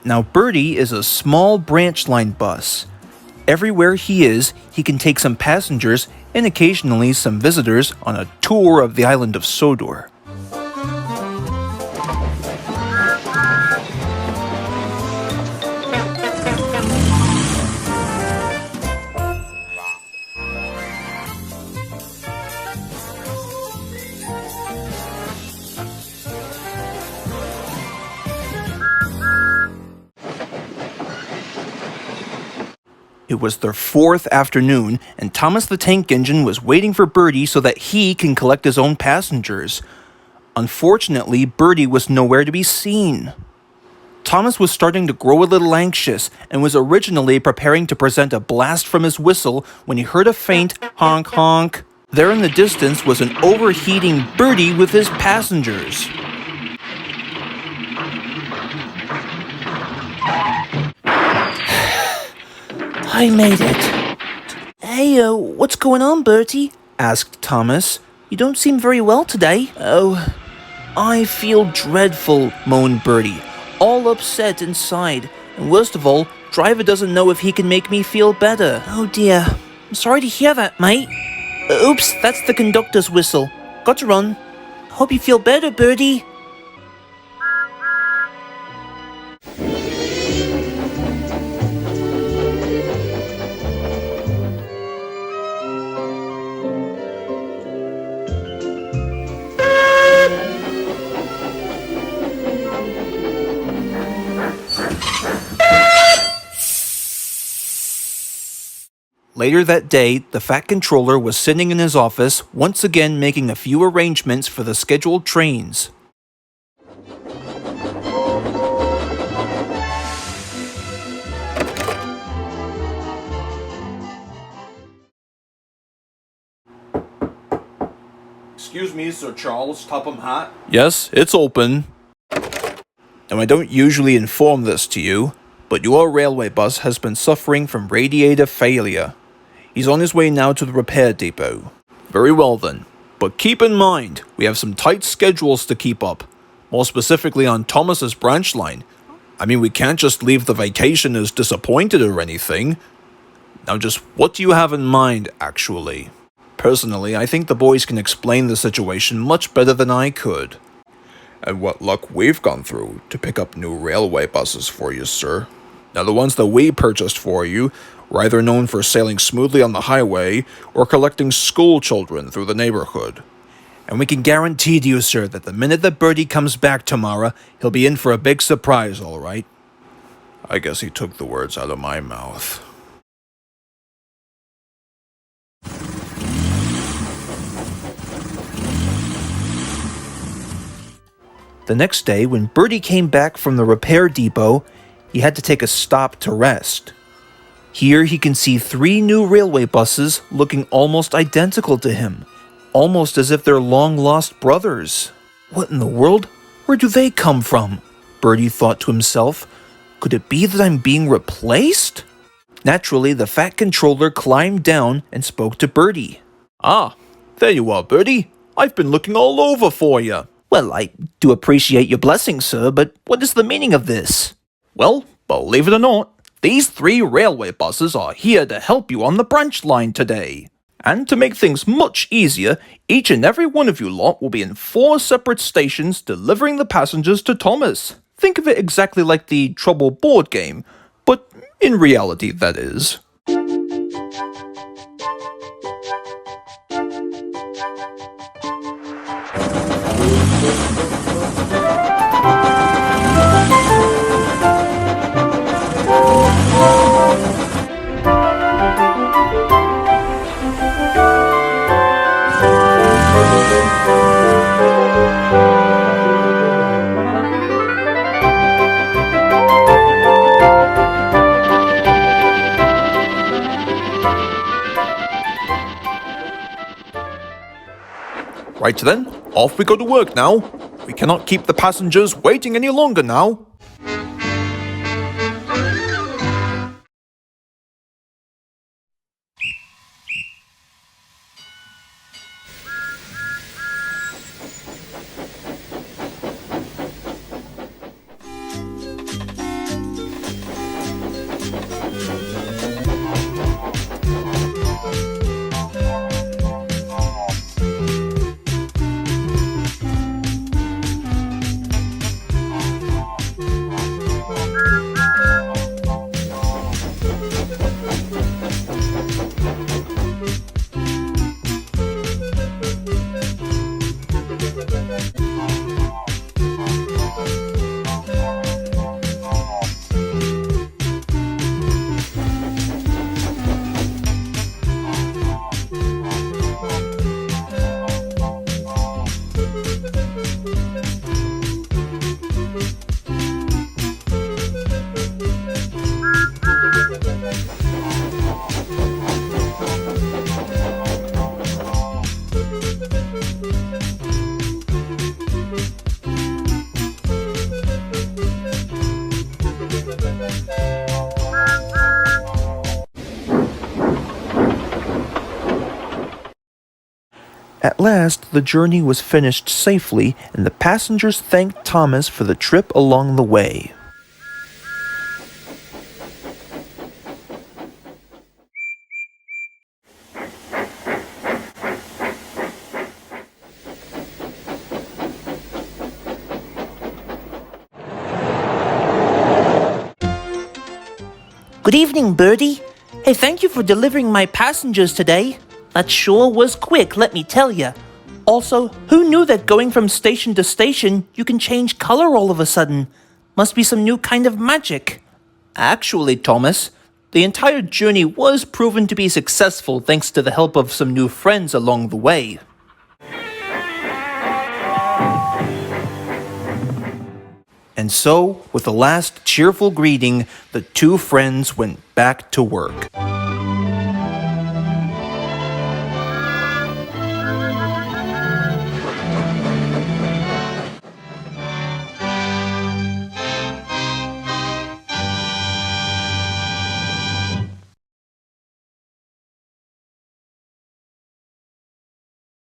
Now Bertie is a small branchline bus. Everywhere he is, he can take some passengers and occasionally some visitors on a tour of the island of Sodor. It was their fourth afternoon, and Thomas the Tank Engine was waiting for Bertie so that he can collect his own passengers. Unfortunately, Bertie was nowhere to be seen. Thomas was starting to grow a little anxious and was originally preparing to present a blast from his whistle when he heard a faint honk honk. There in the distance was an overheating Bertie with his passengers. I made it. Hey, what's going on, Bertie? Asked Thomas. You don't seem very well today. Oh, I feel dreadful, moaned Bertie, all upset inside. And worst of all, driver doesn't know if he can make me feel better. Oh dear, I'm sorry to hear that, mate. Oops, that's the conductor's whistle. Got to run. Hope you feel better, Bertie. Later that day, the Fat Controller was sitting in his office, once again making a few arrangements for the scheduled trains. Excuse me, Sir Charles, Topham Hatt? Yes, it's open. Now, I don't usually inform this to you, but your railway bus has been suffering from radiator failure. He's on his way now to the repair depot. Very well then, but keep in mind, we have some tight schedules to keep up, more specifically on Thomas's branch line. I mean, we can't just leave the vacationers disappointed or anything. Now just what do you have in mind, actually? Personally, I think the boys can explain the situation much better than I could. And what luck we've gone through to pick up new railway buses for you, sir. Now the ones that we purchased for you were either known for sailing smoothly on the highway or collecting school children through the neighborhood. And we can guarantee to you, sir, that the minute that Bertie comes back tomorrow, he'll be in for a big surprise, all right? I guess he took the words out of my mouth. The next day, when Bertie came back from the repair depot, he had to take a stop to rest. Here he can see 3 new railway buses looking almost identical to him, almost as if they're long-lost brothers. What in the world? Where do they come from? Bertie thought to himself. Could it be that I'm being replaced? Naturally, the Fat Controller climbed down and spoke to Bertie. Ah, there you are, Bertie. I've been looking all over for you. Well, I do appreciate your blessing, sir, but what is the meaning of this? Well, believe it or not, these 3 railway buses are here to help you on the branch line today. And to make things much easier, each and every one of you lot will be in 4 separate stations delivering the passengers to Thomas. Think of it exactly like the Trouble board game, but in reality, that is. Right then, off we go to work now. We cannot keep the passengers waiting any longer now. At last, the journey was finished safely, and the passengers thanked Thomas for the trip along the way. Good evening, Bertie. Hey, thank you for delivering my passengers today. That sure was quick, let me tell ya. Also, who knew that going from station to station, you can change color all of a sudden? Must be some new kind of magic. Actually, Thomas, the entire journey was proven to be successful thanks to the help of some new friends along the way. And so, with a last cheerful greeting, the two friends went back to work.